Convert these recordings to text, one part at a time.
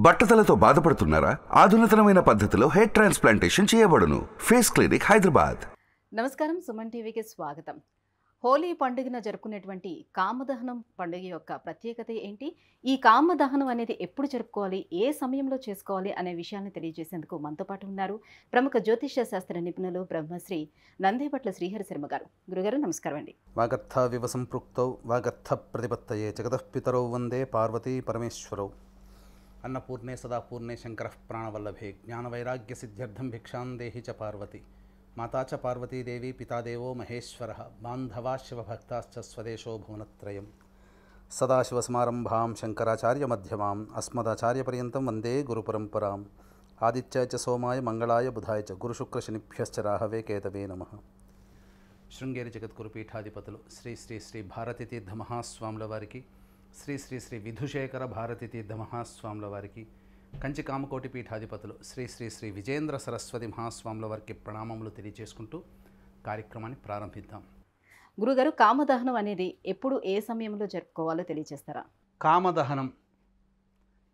బట్టతలతో బాధపడుతున్నారా? ఆధునితనమైన పద్ధతిలో hair transplantation చేయబడును. Face clinic, Hyderabad. నమస్కారం, సుమన్ టీవీకి స్వాగతం. హోలీ పండుగన జరుపుకునేటువంటి కామదహనం పండుగ యొక్క ప్రత్యేకత ఏంటి? ఈ కామదహనం అనేది ఎప్పుడు జరుపుకోవాలి, ఏ సమయంలో చేసుకోవాలి అనే విషయాన్ని తెలియజేసేందుకు మనతో పాటు ఉన్నారు ప్రముఖ జ్యోతిష్య శాస్త్ర నిపుణులు బ్రహ్మశ్రీ నందేపట్ల శ్రీహరి శర్మ గారు. గురుగారు నమస్కారం అండి. వాగర్థ వివ సంపృక్తౌ వాగర్థ ప్రతిపత్తయే జగతఃపితరౌ వందే పార్వతీ పరమేశ్వరౌ. అన్నపూర్ణే సదాపూర్ణే శంకరః ప్రాణవల్లభే జ్ఞానవైరాగ్య సిద్ధ్యర్థం భిక్షాం దేహి చ పార్వతి. మాతా చ పార్వతీదేవి పితాదేవో మహేశ్వరః బాంధవా శివభక్తాశ్చ స్వదేశో భువనత్రయం. సదాశివసమారంభాం శంకరాచార్యమధ్యమాం అస్మదాచార్యపర్యంతం వందే గురుపరంపరాం. ఆదిత్యాయ చ సోమాయ మంగళాయ బుధాయ చ గురుశుక్రశనిభ్యశ్చ రాహవే కేతవే నమః. శృంగేరి జగద్గురు పీఠాధిపతులు శ్రీ శ్రీ శ్రీ భారతీతీర్థ మహాస్వాముల వారికి, శ్రీ శ్రీ శ్రీ విధుశేఖర భారతీతీర్థ మహాస్వాముల వారికి, కంచి కామకోటి పీఠాధిపతులు శ్రీ శ్రీ శ్రీ విజేంద్ర సరస్వతి మహాస్వాముల వారికి ప్రణామములు తెలియజేసుకుంటూ కార్యక్రమాన్ని ప్రారంభిద్దాం. గురుగారు, కామదహనం అనేది ఎప్పుడు, ఏ సమయంలో జరుపుకోవాలో తెలియజేస్తారా? కామదహనం,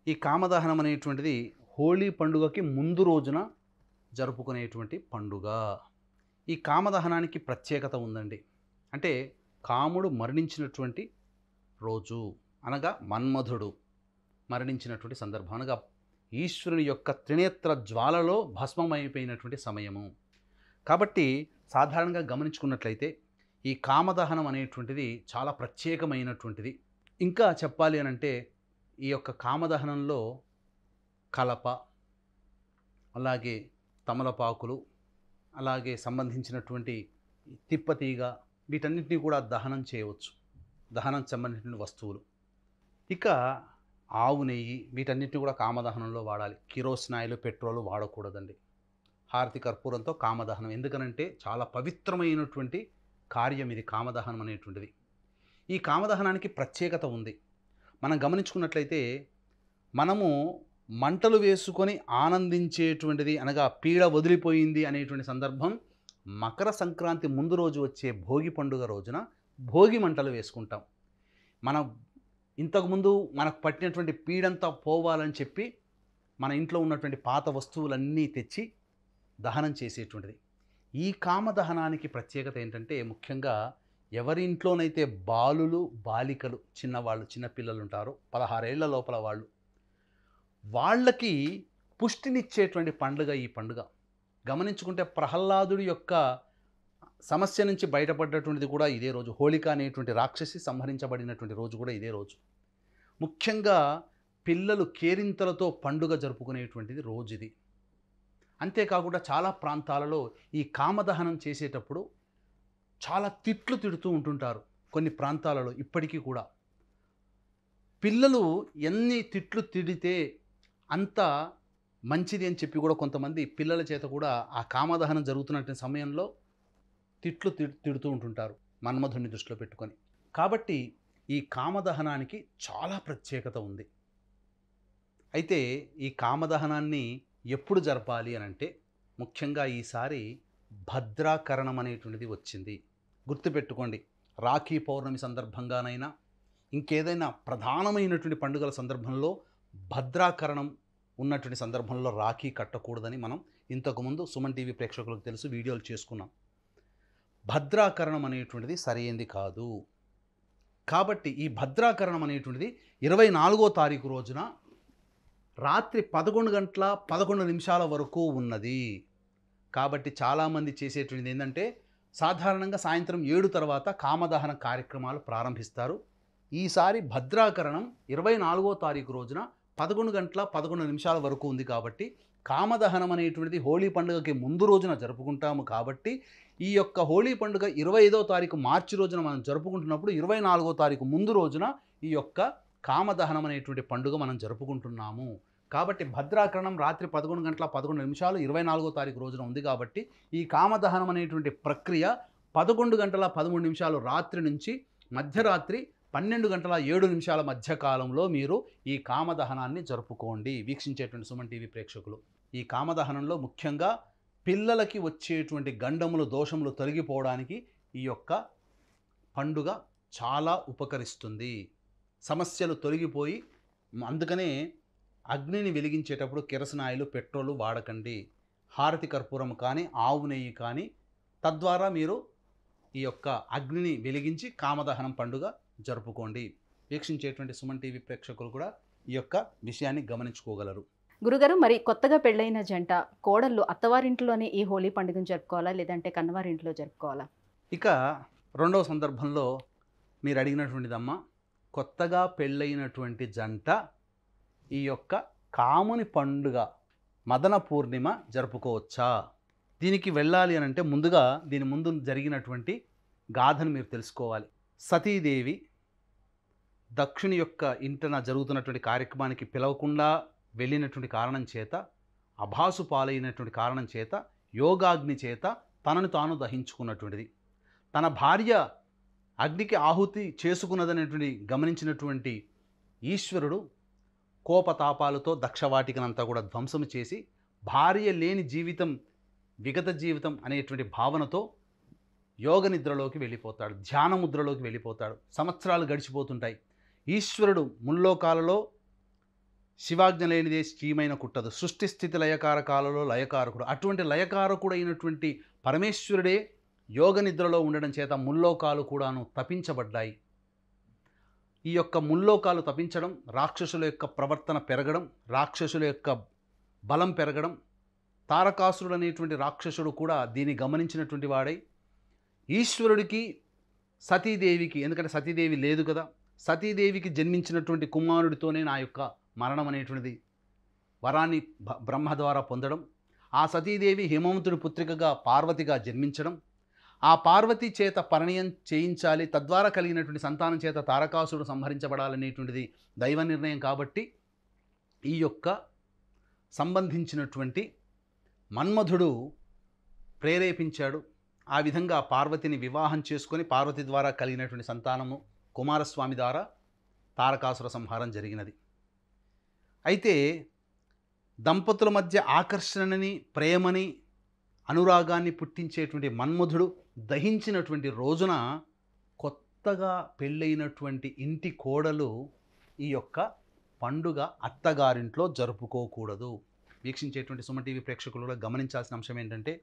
ఈ కామదహనం అనేటువంటిది హోలీ పండుగకి ముందు రోజున జరుపుకునేటువంటి పండుగ. ఈ కామదహనానికి ప్రత్యేకత ఉందండి. అంటే కాముడు మరణించినటువంటి రోజు, అనగా మన్మధుడు మరణించినటువంటి సందర్భం, అనగా ఈశ్వరుని యొక్క త్రినేత్ర జ్వాలలో భస్మమైపోయినటువంటి సమయము. కాబట్టి సాధారణంగా గమనించుకున్నట్లయితే ఈ కామదహనం అనేటువంటిది చాలా ప్రత్యేకమైనటువంటిది. ఇంకా చెప్పాలి అని అంటే ఈ యొక్క కామదహనంలో కలప, అలాగే తమలపాకులు, అలాగే సంబంధించినటువంటి తిప్పతీగ, వీటన్నిటిని కూడా దహనం చేయవచ్చు. దహనం సంబంధించిన వస్తువులు. ఇక ఆవు నెయ్యి, వీటన్నిటిని కూడా కామదహనంలో వాడాలి. కిరోసినాయిలు, పెట్రోలు వాడకూడదండి. హారతి కర్పూరంతో కామదహనం, ఎందుకనంటే చాలా పవిత్రమైనటువంటి కార్యం ఇది కామదహనం అనేటువంటిది. ఈ కామదహనానికి ప్రత్యేకత ఉంది. మనం గమనించుకున్నట్లయితే మనము మంటలు వేసుకొని ఆనందించేటువంటిది, అనగా పీడ వదిలిపోయింది అనేటువంటి సందర్భం మకర సంక్రాంతి ముందు రోజు వచ్చే భోగి పండుగ రోజున భోగి మంటలు వేసుకుంటాం. మనం ఇంతకుముందు మనకు పట్టినటువంటి పీడంతా పోవాలని చెప్పి మన ఇంట్లో ఉన్నటువంటి పాత వస్తువులన్నీ తెచ్చి దహనం చేసేటువంటిది. ఈ కామదహనానికి ప్రత్యేకత ఏంటంటే, ముఖ్యంగా ఎవరి ఇంట్లోనైతే బాలులు, బాలికలు, చిన్నవాళ్ళు, చిన్నపిల్లలు ఉంటారో 16 ఏళ్ల లోపల వాళ్ళకి పుష్టినిచ్చేటువంటి పండుగ ఈ పండుగ. గమనించుకుంటే ప్రహ్లాదుడి యొక్క సమస్య నుంచి బయటపడ్డటువంటిది కూడా ఇదే రోజు. హోళిక అనేటువంటి రాక్షసి సంహరించబడినటువంటి రోజు కూడా ఇదే రోజు. ముఖ్యంగా పిల్లలు కేరింతలతో పండుగ జరుపుకునేటువంటిది రోజు ఇది. అంతేకాకుండా చాలా ప్రాంతాలలో ఈ కామదహనం చేసేటప్పుడు చాలా తిట్లు తిడుతూ ఉంటుంటారు. కొన్ని ప్రాంతాలలో ఇప్పటికీ కూడా పిల్లలు ఎన్ని తిట్లు తిడితే అంత మంచిది అని చెప్పి కూడా కొంతమంది పిల్లల చేత కూడా ఆ కామదహనం జరుగుతున్న సమయంలో తిట్లు తిడుతూ ఉంటుంటారు, మన్మధుడిని దృష్టిలో పెట్టుకొని. కాబట్టి ఈ కామదహనానికి చాలా ప్రత్యేకత ఉంది. అయితే ఈ కామదహనాన్ని ఎప్పుడు జరపాలి అని అంటే, ముఖ్యంగా ఈసారి భద్రాకరణం అనేటువంటిది వచ్చింది. గుర్తుపెట్టుకోండి, రాఖీ పౌర్ణమి సందర్భంగానైనా ఇంకేదైనా ప్రధానమైనటువంటి పండుగల సందర్భంలో భద్రాకరణం ఉన్నటువంటి సందర్భంలో రాఖీ కట్టకూడదని మనం ఇంతకుముందు సుమన్ టీవీ ప్రేక్షకులకు తెలుసు, వీడియోలు చేసుకున్నాం. భద్రాకరణం అనేటువంటిది సరైంది కాదు. కాబట్టి ఈ భద్రాకరణం అనేటువంటిది 24వ తారీఖు రోజున రాత్రి 11:11 వరకు ఉన్నది. కాబట్టి చాలామంది చేసేటువంటిది ఏంటంటే, సాధారణంగా సాయంత్రం 7 తర్వాత కామదహన కార్యక్రమాలు ప్రారంభిస్తారు. ఈసారి భద్రాకరణం 24వ తారీఖు రోజున 11:11 వరకు ఉంది. కాబట్టి కామదహనం అనేటువంటిది హోళీ పండుగకి ముందు రోజున జరుపుకుంటాము. కాబట్టి ఈ యొక్క హోళీ పండుగ 25వ తారీఖు మార్చి రోజున మనం జరుపుకుంటున్నప్పుడు 24వ తారీఖు ముందు రోజున ఈ యొక్క కామదహనం అనేటువంటి పండుగ మనం జరుపుకుంటున్నాము. కాబట్టి భద్రాకరణం రాత్రి 11:11 24వ తారీఖు రోజున ఉంది. కాబట్టి ఈ కామదహనం అనేటువంటి ప్రక్రియ 11:13 రాత్రి నుంచి మధ్యరాత్రి 12:07 మధ్య కాలంలో మీరు ఈ కామదహనాన్ని జరుపుకోండి. వీక్షించేటువంటి సుమన్ టీవీ ప్రేక్షకులు, ఈ కామదహనంలో ముఖ్యంగా పిల్లలకి వచ్చేటువంటి గండములు, దోషములు తొలగిపోవడానికి ఈ యొక్క పండుగ చాలా ఉపకరిస్తుంది. సమస్యలు తొలగిపోయి, అందుకనే అగ్నిని వెలిగించేటప్పుడు కిరసనాయిలు పెట్రోలు వాడకండి. హారతి కర్పూరం కానీ ఆవు నెయ్యి కానీ, తద్వారా మీరు ఈ యొక్క అగ్నిని వెలిగించి కామదహనం పండుగ జరుపుకోండి. వీక్షించేటువంటి సుమన్ టీవీ ప్రేక్షకులు కూడా ఈ యొక్క విషయాన్ని గమనించుకోగలరు. గురుగారు, మరి కొత్తగా పెళ్ళైన జంట కోడళ్ళు అత్తవారింట్లోనే ఈ హోలీ పండుగను జరుపుకోవాలా, లేదంటే కన్నవారింట్లో జరుపుకోవాలా? ఇక రెండవ సందర్భంలో మీరు అడిగినటువంటిదమ్మా, కొత్తగా పెళ్ళైనటువంటి జంట ఈ యొక్క కాముని పండుగ మదన పూర్ణిమ జరుపుకోవచ్చా? దీనికి వెళ్ళాలి అని అంటే ముందుగా దీని ముందు జరిగినటువంటి గాథను మీరు తెలుసుకోవాలి. సతీదేవి దక్షుని యొక్క ఇంటన జరుగుతున్నటువంటి కార్యక్రమానికి పిలవకుండా వెళ్ళినటువంటి కారణం చేత, అభాసు పాలైనటువంటి కారణం చేత, యోగాగ్ని చేత తనను తాను దహించుకున్నటువంటిది. తన భార్య అగ్నికి ఆహుతి చేసుకున్నదనేటువంటి గమనించినటువంటి ఈశ్వరుడు కోపతాపాలతో దక్షవాటికనంతా కూడా ధ్వంసం చేసి, భార్య లేని జీవితం విగత జీవితం అనేటువంటి భావనతో యోగ నిద్రలోకి వెళ్ళిపోతాడు, ధ్యాన ముద్రలోకి వెళ్ళిపోతాడు. సంవత్సరాలు గడిచిపోతుంటాయి. ఈశ్వరుడు ముల్లోకాలలో శివాజ్ఞ లేనిదే శ్రీమైన కుట్టదు, సృష్టి స్థితి లయకారకాలలో లయకారకుడు. అటువంటి లయకారకుడు అయినటువంటి పరమేశ్వరుడే యోగ నిద్రలో ఉండడం చేత ముల్లోకాలు కూడాను తపించబడ్డాయి. ఈ యొక్క ముల్లోకాలు తపించడం, రాక్షసుల యొక్క ప్రవర్తన పెరగడం, రాక్షసుల యొక్క బలం పెరగడం, తారకాసురుడు అనేటువంటి రాక్షసుడు కూడా దీన్ని గమనించినటువంటి వాడై ఈశ్వరుడికి సతీదేవికి, ఎందుకంటే సతీదేవి లేదు కదా, సతీదేవికి జన్మించినటువంటి కుమారుడితోనే నా యొక్క మరణం అనేటువంటిది వరాన్ని బ్రహ్మ ద్వారా పొందడం, ఆ సతీదేవి హిమవంతుడి పుత్రికగా పార్వతిగా జన్మించడం, ఆ పార్వతి చేత పరిణయం చేయించాలి, తద్వారా కలిగినటువంటి సంతానం చేత తారకాసురుడు సంహరించబడాలనేటువంటిది దైవ నిర్ణయం. కాబట్టి ఈ యొక్క సంబంధించినటువంటి మన్మధుడు ప్రేరేపించాడు. ఆ విధంగా పార్వతిని వివాహం చేసుకొని పార్వతి ద్వారా కలిగినటువంటి సంతానము కుమారస్వామి ద్వారా తారకాసుర సంహారం జరిగినది. అయితే దంపతుల మధ్య ఆకర్షణని, ప్రేమని, అనురాగాన్ని పుట్టించేటువంటి మన్మధుడు దహించినటువంటి రోజున కొత్తగా పెళ్ళైనటువంటి ఇంటి కోడలు ఈ యొక్క పండుగ అత్తగారింట్లో జరుపుకోకూడదు. వీక్షించేటువంటి సుమన్ టీవీ ప్రేక్షకులు కూడా గమనించాల్సిన అంశం ఏంటంటే,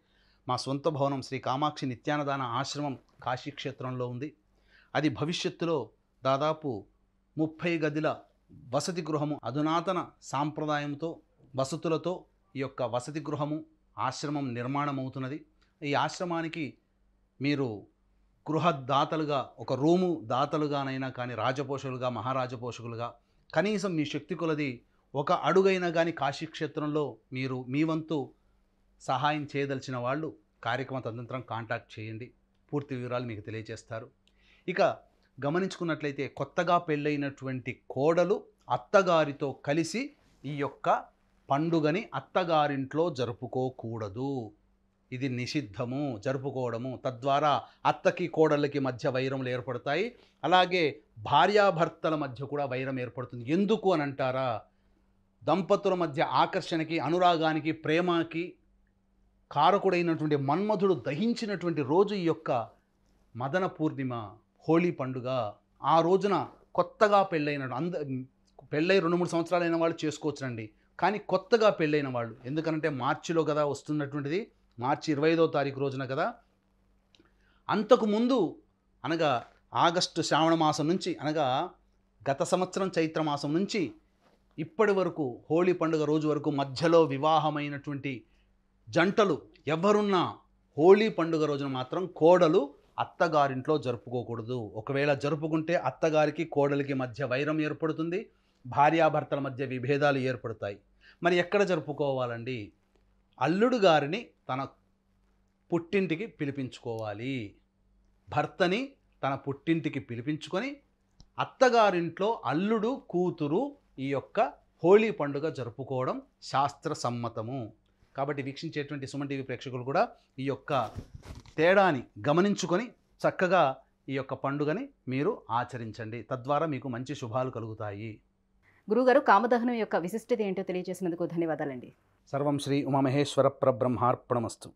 మా సొంత భవనం శ్రీ కామాక్షి నిత్యానదాన ఆశ్రమం కాశీక్షేత్రంలో ఉంది. అది భవిష్యత్తులో దాదాపు 30 గదుల వసతి గృహము, అధునాతన సాంప్రదాయంతో వసతులతో ఈ యొక్క వసతి గృహము ఆశ్రమం నిర్మాణం అవుతున్నది. ఈ ఆశ్రమానికి మీరు గృహదాతలుగా, ఒక రూము దాతలుగానైనా కానీ, రాజపోషకులుగా, మహారాజపోషకులుగా కనీసం మీ శక్తి కొలది ఒక అడుగైనా కానీ కాశీక్షేత్రంలో మీరు మీ వంతు సహాయం చేయదలిచిన వాళ్ళు కార్యక్రమ తదనంతరం కాంటాక్ట్ చేయండి. పూర్తి వివరాలు మీకు తెలియజేస్తారు. ఇక గమనించుకున్నట్లయితే కొత్తగా పెళ్ళైనటువంటి కోడలు అత్తగారితో కలిసి ఈ యొక్క పండుగని అత్తగారింట్లో జరుపుకోకూడదు. ఇది నిషిద్ధము జరుపుకోవడము. తద్వారా అత్తకి కోడళ్ళకి మధ్య వైరములు ఏర్పడతాయి. అలాగే భార్యాభర్తల మధ్య కూడా వైరం ఏర్పడుతుంది. ఎందుకు అని అంటారా? దంపతుల మధ్య ఆకర్షణకి, అనురాగానికి, ప్రేమకి కారకుడైనటువంటి మన్మధుడు దహించినటువంటి రోజు ఈ యొక్క మదన పూర్ణిమ, హోలీ పండుగ. ఆ రోజున కొత్తగా పెళ్ళైన పెళ్ళై 2-3 సంవత్సరాలైన వాళ్ళు చేసుకోవచ్చునండి. కానీ కొత్తగా పెళ్ళైన వాళ్ళు, ఎందుకంటే మార్చిలో కదా వస్తున్నటువంటిది, మార్చి 25వ తారీఖు రోజున కదా. అంతకుముందు అనగా ఆగస్టు శ్రావణ మాసం నుంచి, అనగా గత సంవత్సరం చైత్రమాసం నుంచి ఇప్పటి వరకు హోలీ పండుగ రోజు వరకు మధ్యలో వివాహమైనటువంటి జంటలు ఎవరున్నా హోలీ పండుగ రోజున మాత్రం కోడలు అత్తగారింట్లో జరుపుకోకూడదు. ఒకవేళ జరుపుకుంటే అత్తగారికి కోడలికి మధ్య వైరం ఏర్పడుతుంది, భార్యాభర్తల మధ్య విభేదాలు ఏర్పడతాయి. మరి ఎక్కడ జరుపుకోవాలండి? అల్లుడు గారిని తన పుట్టింటికి పిలిపించుకోవాలి. భర్తని తన పుట్టింటికి పిలిపించుకొని అత్తగారింట్లో అల్లుడు, కూతురు ఈ యొక్క హోలీ పండుగ జరుపుకోవడం శాస్త్ర సమ్మతము. కాబట్టి వీక్షించేటువంటి సుమన్ టీవీ ప్రేక్షకులు కూడా ఈ యొక్క తేడాని గమనించుకొని చక్కగా ఈ యొక్క పండుగని మీరు ఆచరించండి. తద్వారా మీకు మంచి శుభాలు కలుగుతాయి. గురుగారు, కామదహనం యొక్క విశిష్టత ఏంటో తెలియజేసినందుకు ధన్యవాదాలండి. సర్వం శ్రీ ఉమామహేశ్వర పరబ్రహ్మార్పణమస్తు.